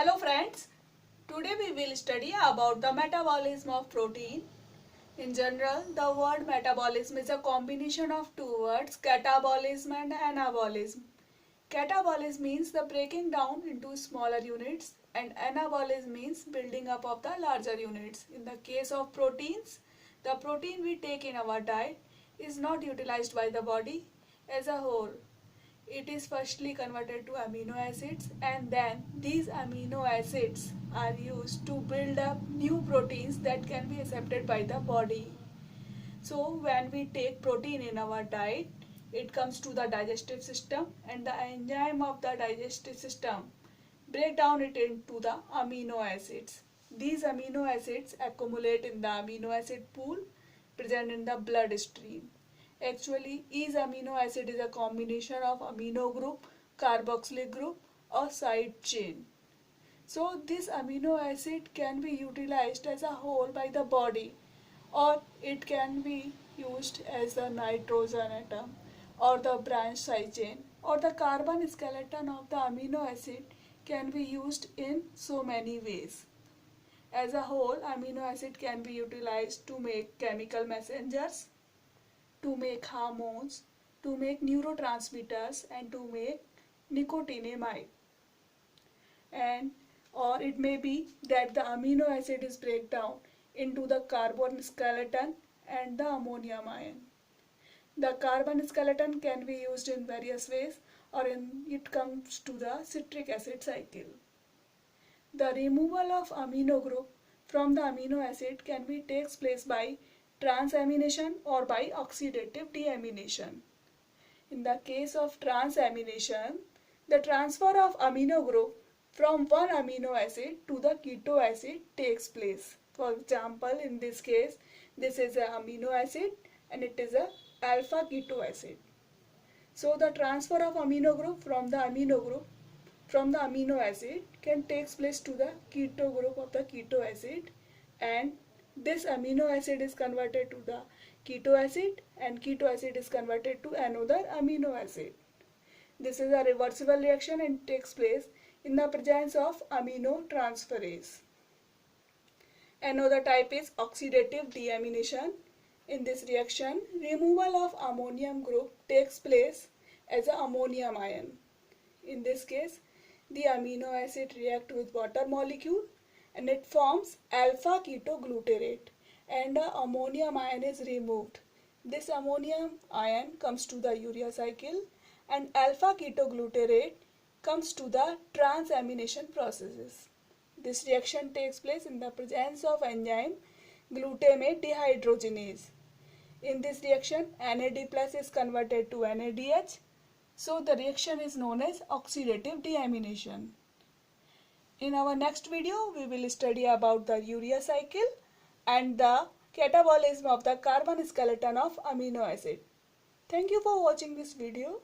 Hello friends, today we will study about the metabolism of protein. In general, the word metabolism is a combination of two words, catabolism and anabolism. Catabolism means the breaking down into smaller units and anabolism means building up of the larger units. In the case of proteins, the protein we take in our diet is not utilized by the body as a whole. It is firstly converted to amino acids and then these amino acids are used to build up new proteins that can be accepted by the body. So when we take protein in our diet, it comes to the digestive system and the enzyme of the digestive system break down it into the amino acids. These amino acids accumulate in the amino acid pool present in the bloodstream. Actually, each amino acid is a combination of amino group, carboxylic group or side chain. So this amino acid can be utilized as a whole by the body or it can be used as the nitrogen atom or the branch side chain or the carbon skeleton of the amino acid can be used in so many ways. As a whole, amino acid can be utilized to make chemical messengers, to make hormones, to make neurotransmitters and to make nicotinamide. And or it may be that the amino acid is break down into the carbon skeleton and the ammonium ion. The carbon skeleton can be used in various ways or it comes to the citric acid cycle. The removal of amino group from the amino acid can be takes place by transamination or by oxidative deamination. In the case of transamination, the transfer of amino group from one amino acid to the keto acid takes place. For example, in this case, this is an amino acid and it is a alpha keto acid. So the transfer of amino group from the amino acid can take place to the keto group of the keto acid, and this amino acid is converted to the keto acid and keto acid is converted to another amino acid. This is a reversible reaction and takes place in the presence of amino transferase. Another type is oxidative deamination. In this reaction, removal of ammonium group takes place as an ammonium ion. In this case, the amino acid react with water molecule and it forms alpha ketoglutarate and the ammonium ion is removed. This ammonium ion comes to the urea cycle and alpha ketoglutarate comes to the transamination processes. This reaction takes place in the presence of enzyme glutamate dehydrogenase. In this reaction, NAD plus is converted to NADH. So the reaction is known as oxidative deamination. In our next video, we will study about the urea cycle and the catabolism of the carbon skeleton of amino acid. Thank you for watching this video.